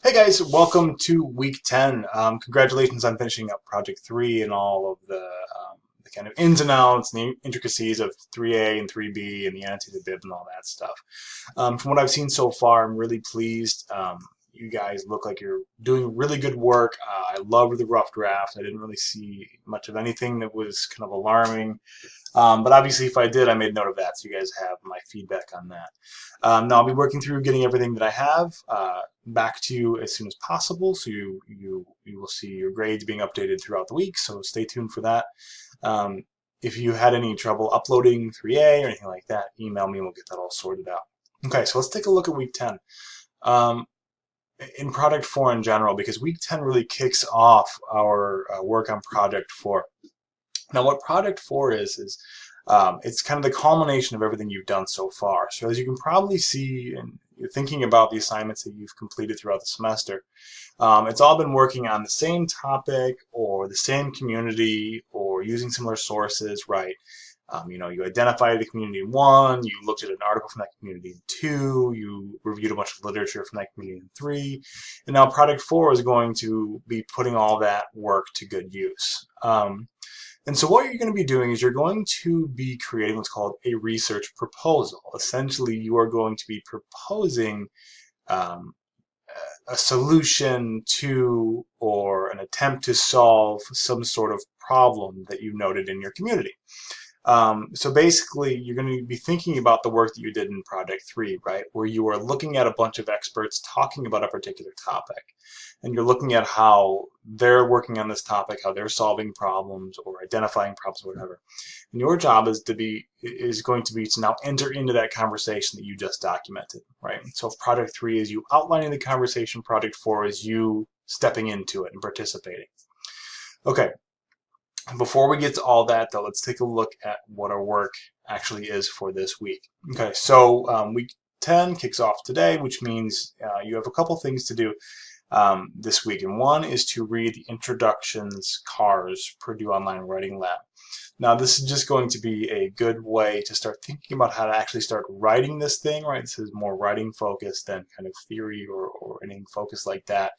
Hey guys, welcome to week 10. Congratulations on finishing up Project 3 and all of the kind of ins and outs and the intricacies of 3A and 3B and the annotated bib and all that stuff. From what I've seen so far, I'm really pleased. You guys look like you're doing really good work. I loved the rough draft. I didn't really see much of anything that was kind of alarming. But obviously, if I did, I made note of that, so you guys have my feedback on that. Now I'll be working through getting everything that I have back to you as soon as possible, so you will see your grades being updated throughout the week. So stay tuned for that. Um, if you had any trouble uploading 3A or anything like that, email me and we'll get that all sorted out. Okay, so let's take a look at week 10. Um, in Project 4 in general, because week 10 really kicks off our work on Project 4. Now, what Project 4 is it's kind of the culmination of everything you've done so far. So as you can probably see, and you're thinking about the assignments that you've completed throughout the semester, it's all been working on the same topic or the same community or using similar sources, right? You identified the community in one, you looked at an article from that community in two, you reviewed a bunch of literature from that community in three, and now Project 4 is going to be putting all that work to good use. And so what you're going to be doing is you're going to be creating what's called a research proposal. Essentially, you are going to be proposing um, a solution to or an attempt to solve some sort of problem that you noted in your community. So basically, you're going to be thinking about the work that you did in Project 3, right? Where you are looking at a bunch of experts talking about a particular topic. And you're looking at how they're working on this topic, how they're solving problems or identifying problems or whatever. And your job is going to be to now enter into that conversation that you just documented, right? So if Project 3 is you outlining the conversation, Project 4 is you stepping into it and participating. Okay, before we get to all that, though, let's take a look at what our work actually is for this week. Okay, so week 10 kicks off today, which means you have a couple things to do this week. And one is to read the Introductions CARS Purdue Online Writing Lab. Now, this is just going to be a good way to start thinking about how to actually start writing this thing, right? This is more writing focused than kind of theory or anything focused like that.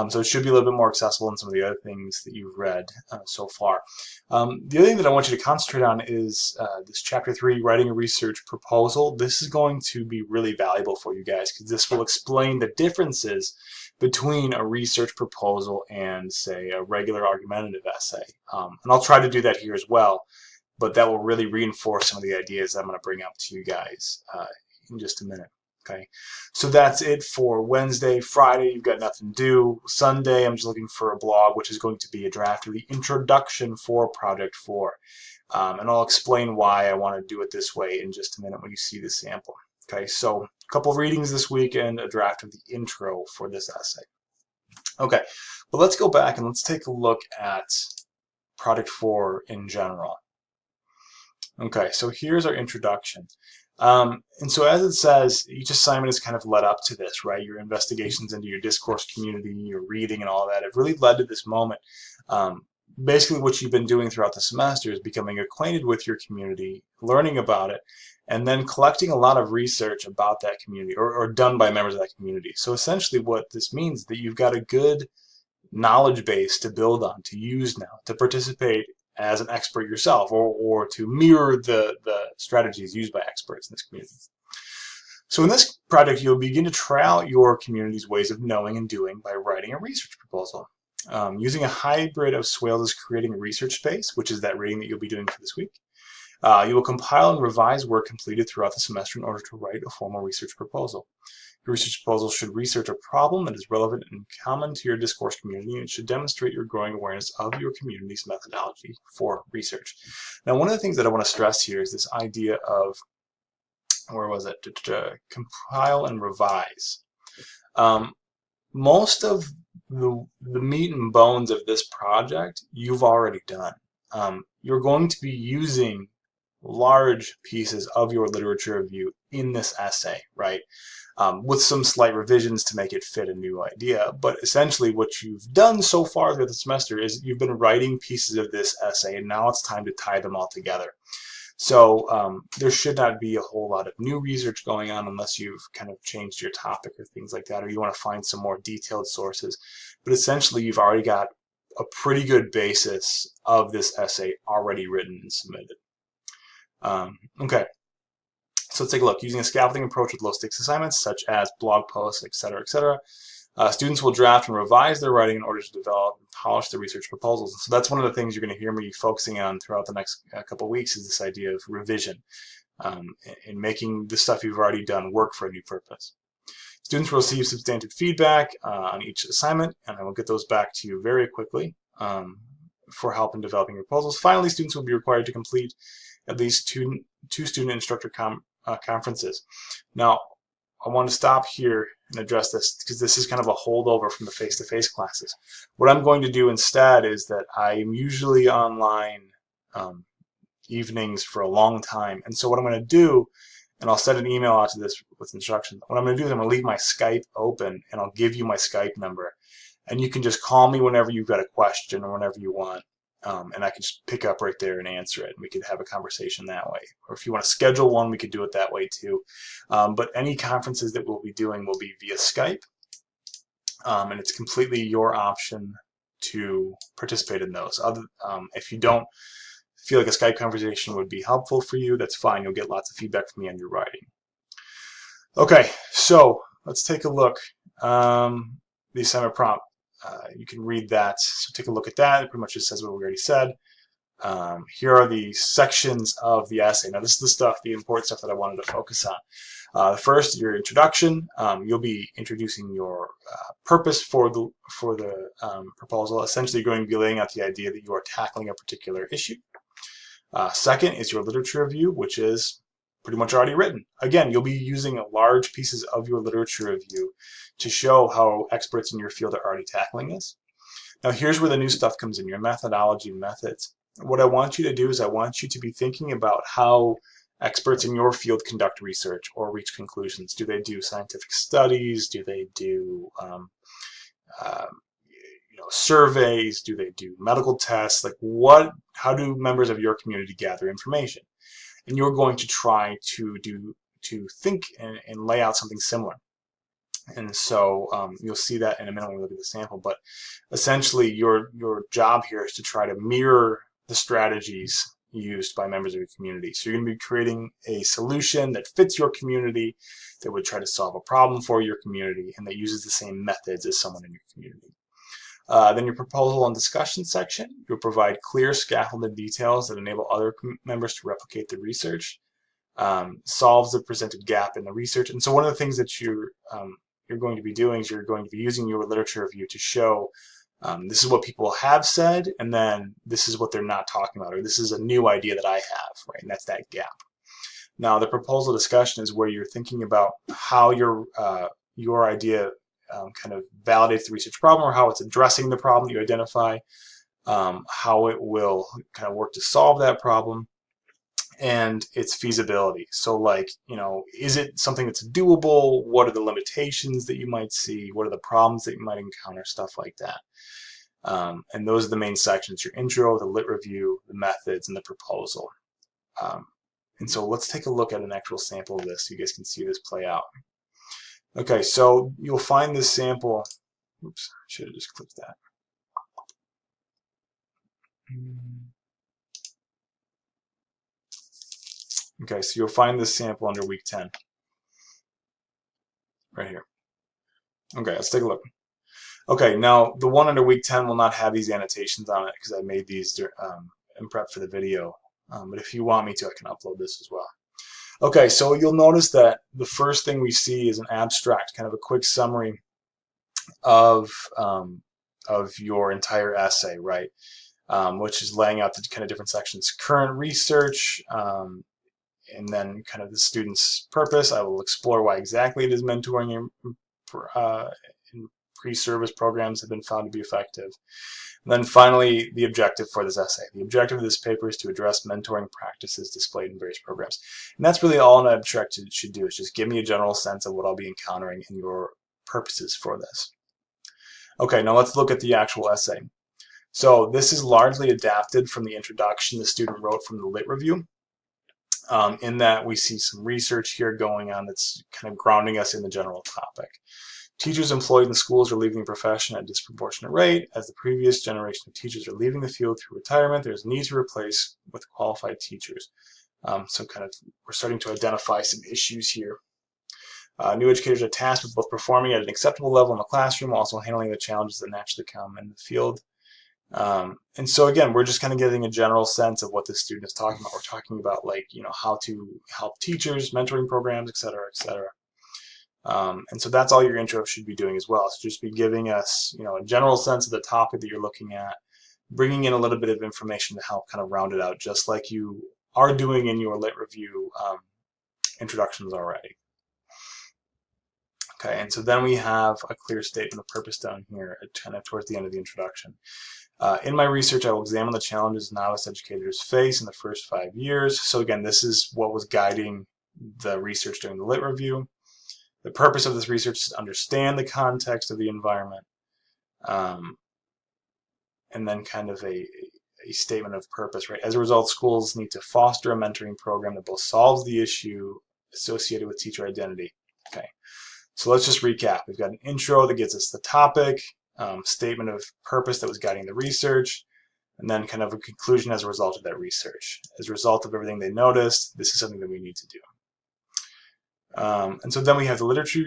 So it should be a little bit more accessible than some of the other things that you've read so far. The other thing that I want you to concentrate on is this Chapter 3, Writing a Research Proposal. This is going to be really valuable for you guys because this will explain the differences between a research proposal and, say, a regular argumentative essay. And I'll try to do that here as well, but that will really reinforce some of the ideas that I'm going to bring up to you guys in just a minute. Okay, so that's it for Wednesday. Friday, you've got nothing to do. Sunday, I'm just looking for a blog, which is going to be a draft of the introduction for Project 4. And I'll explain why I want to do it this way in just a minute when you see the sample. Okay, so a couple of readings this week and a draft of the intro for this essay. Okay, but let's go back and let's take a look at Project 4 in general. Okay, so here's our introduction. And so as it says, each assignment has kind of led up to this, right? Your investigations into your discourse community, your reading and all that have really led to this moment. Basically what you've been doing throughout the semester is becoming acquainted with your community, learning about it, and then collecting a lot of research about that community or done by members of that community. So essentially what this means is that you've got a good knowledge base to build on, to use now, to participate as an expert yourself or to mirror the strategies used by experts in this community. So in this project, you'll begin to try out your community's ways of knowing and doing by writing a research proposal. Using a hybrid of Swales is creating a research space, which is that reading that you'll be doing for this week. You will compile and revise work completed throughout the semester in order to write a formal research proposal. Your research proposal should research a problem that is relevant and common to your discourse community, and it should demonstrate your growing awareness of your community's methodology for research. Now, one of the things that I want to stress here is this idea of, where was it, compile and revise. Most of the meat and bones of this project you've already done. You're going to be using large pieces of your literature review in this essay, right? With some slight revisions to make it fit a new idea. But essentially what you've done so far through the semester is you've been writing pieces of this essay, and now it's time to tie them all together. So there should not be a whole lot of new research going on unless you've kind of changed your topic or things like that, or you want to find some more detailed sources. But essentially, you've already got a pretty good basis of this essay already written and submitted. Okay, so let's take a look. Using a scaffolding approach with low-stakes assignments, such as blog posts, etc., etc., students will draft and revise their writing in order to develop and polish their research proposals. And so that's one of the things you're going to hear me focusing on throughout the next couple of weeks is this idea of revision and making the stuff you've already done work for a new purpose. Students will receive substantive feedback on each assignment, and I will get those back to you very quickly for help in developing your proposals. Finally, students will be required to complete at least two student-instructor conferences. Now, I want to stop here and address this because this is kind of a holdover from the face-to-face classes. What I'm going to do instead is that I'm usually online evenings for a long time, and so what I'm going to do, and I'll send an email out to this with instructions. What I'm going to do is I'm going to leave my Skype open, and I'll give you my Skype number, and you can just call me whenever you've got a question or whenever you want. And I can just pick up right there and answer it, and we could have a conversation that way. Or if you want to schedule one, we could do it that way too. But any conferences that we'll be doing will be via Skype, and it's completely your option to participate in those. If you don't feel like a Skype conversation would be helpful for you, that's fine. You'll get lots of feedback from me on your writing. Okay, so let's take a look. The assignment prompt. You can read that, so take a look at that. It pretty much just says what we already said. Here are the sections of the essay. Now this is the stuff, the important stuff that I wanted to focus on. The first, your introduction. You'll be introducing your purpose for the proposal. Essentially, you're going to be laying out the idea that you are tackling a particular issue. Second is your literature review, which is pretty much already written. Again, you'll be using large pieces of your literature review to show how experts in your field are already tackling this. Now here's where the new stuff comes in, your methodology and methods. What I want you to do is I want you to be thinking about how experts in your field conduct research or reach conclusions. Do they do scientific studies? Do they do surveys? Do they do medical tests? Like how do members of your community gather information? And you're going to try to think and lay out something similar. And so you'll see that in a minute when we look at the sample. But essentially, your job here is to try to mirror the strategies used by members of your community. So you're going to be creating a solution that fits your community, that would try to solve a problem for your community, and that uses the same methods as someone in your community. Then your proposal and discussion section, you'll provide clear scaffolded details that enable other members to replicate the research, solves the presented gap in the research. And so one of the things that you're going to be doing is you're going to be using your literature review to show this is what people have said, and then this is what they're not talking about, or this is a new idea that I have, right? And that's that gap. Now, the proposal discussion is where you're thinking about how your idea kind of validates the research problem, or how it's addressing the problem that you identify, how it will kind of work to solve that problem, and its feasibility. So like, is it something that's doable? What are the limitations that you might see? What are the problems that you might encounter? Stuff like that. And those are the main sections: your intro, the lit review, the methods, and the proposal. And so let's take a look at an actual sample of this so you guys can see this play out. Okay, so you'll find this sample. Oops, I should have just clicked that. Okay, so you'll find this sample under week 10. Right here. Okay, let's take a look. Okay, now the one under week 10 will not have these annotations on it because I made these in prep for the video. But if you want me to, I can upload this as well. Okay, so you'll notice that the first thing we see is an abstract, kind of a quick summary of your entire essay, right? Which is laying out the kind of different sections: current research, and then kind of the student's purpose. I will explore why exactly it is mentoring in pre-service programs have been found to be effective. And then finally, the objective for this essay. The objective of this paper is to address mentoring practices displayed in various programs. And that's really all an abstract should do, is just give me a general sense of what I'll be encountering in your purposes for this. Okay, now let's look at the actual essay. So this is largely adapted from the introduction the student wrote from the lit review. in that we see some research here going on that's kind of grounding us in the general topic. Teachers employed in schools are leaving the profession at a disproportionate rate. As the previous generation of teachers are leaving the field through retirement, there's a need to replace with qualified teachers. So kind of we're starting to identify some issues here. New educators are tasked with both performing at an acceptable level in the classroom, also handling the challenges that naturally come in the field. And so again, we're just kind of getting a general sense of what this student is talking about. We're talking about, like, how to help teachers, mentoring programs, et cetera, et cetera. And so that's all your intro should be doing as well. So just be giving us, a general sense of the topic that you're looking at, bringing in a little bit of information to help kind of round it out, just like you are doing in your lit review introductions already. Okay, and so then we have a clear statement of purpose down here, kind of towards the end of the introduction. In my research, I will examine the challenges novice educators face in the first 5 years. So again, this is what was guiding the research during the lit review. The purpose of this research is to understand the context of the environment, and then kind of a statement of purpose, right? As a result, schools need to foster a mentoring program that both solves the issue associated with teacher identity. Okay, so let's just recap. We've got an intro that gives us the topic, statement of purpose that was guiding the research, and then kind of a conclusion as a result of that research. As a result of everything they noticed, this is something that we need to do. And so then we have the literature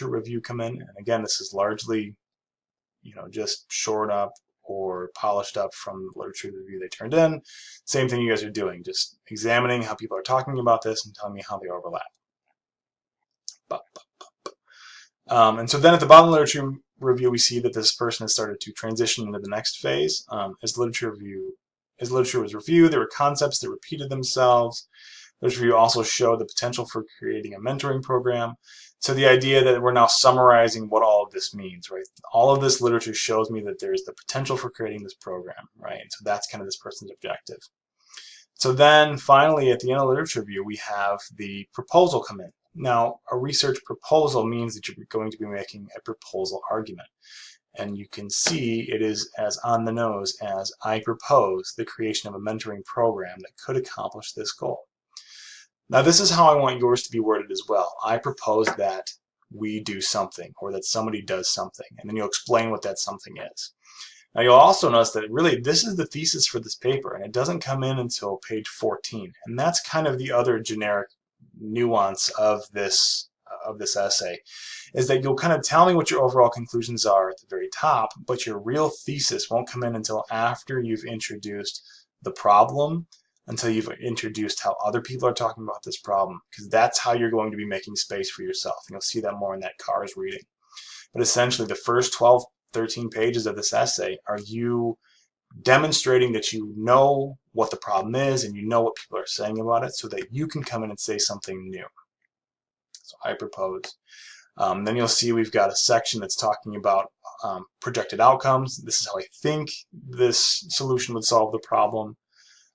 review come in, and again, this is largely, just shored up or polished up from the literature review they turned in. Same thing you guys are doing, just examining how people are talking about this and telling me how they overlap. And so then at the bottom of the literature review, we see that this person has started to transition into the next phase. As literature was reviewed, there were concepts that repeated themselves. Literature review also showed the potential for creating a mentoring program. So the idea that we're now summarizing what all of this means, right? All of this literature shows me that there's the potential for creating this program, right? So that's kind of this person's objective. So then finally, at the end of the literature review, we have the proposal come in. Now, a research proposal means that you're going to be making a proposal argument. And you can see it is as on the nose as I propose the creation of a mentoring program that could accomplish this goal. Now, this is how I want yours to be worded as well. I propose that we do something, or that somebody does something, and then you'll explain what that something is. Now, you'll also notice that really this is the thesis for this paper, and it doesn't come in until page 14. And that's kind of the other generic nuance of this essay, is that you'll kind of tell me what your overall conclusions are at the very top, but your real thesis won't come in until after you've introduced the problem, until you've introduced how other people are talking about this problem, because that's how you're going to be making space for yourself. And you'll see that more in that CARS reading. But essentially, the first 12, 13 pages of this essay are you demonstrating that you know what the problem is and you know what people are saying about it, so that you can come in and say something new. So I propose. Then you'll see we've got a section that's talking about projected outcomes. This is how I think this solution would solve the problem.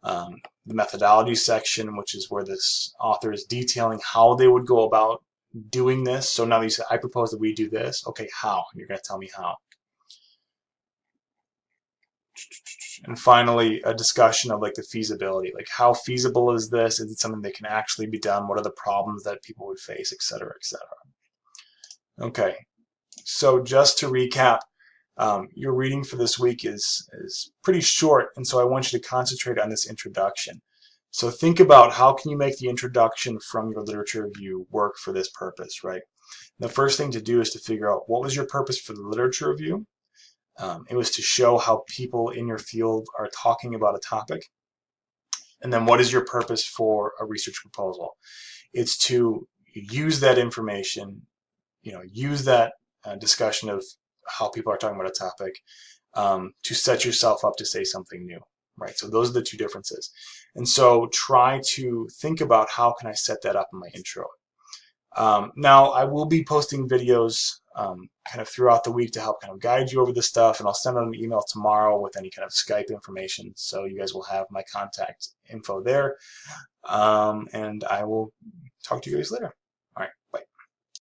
The methodology section, which is where this author is detailing how they would go about doing this. So now you say, I propose that we do this. Okay, how? You're going to tell me how. And finally, a discussion of like the feasibility, like how feasible is this? Is it something that can actually be done? What are the problems that people would face, et cetera, et cetera. Okay, so just to recap, your reading for this week is pretty short, and so I want you to concentrate on this introduction. So think about how can you make the introduction from your literature review work for this purpose, right? The first thing to do is to figure out what was your purpose for the literature review. It was to show how people in your field are talking about a topic. And then what is your purpose for a research proposal? It's to use that information, use that discussion of how people are talking about a topic to set yourself up to say something new, right? So those are the two differences. And so try to think about how can I set that up in my intro. Now, I will be posting videos kind of throughout the week to help kind of guide you over this stuff, and I'll send out an email tomorrow with any kind of Skype information, so you guys will have my contact info there, and I will talk to you guys later.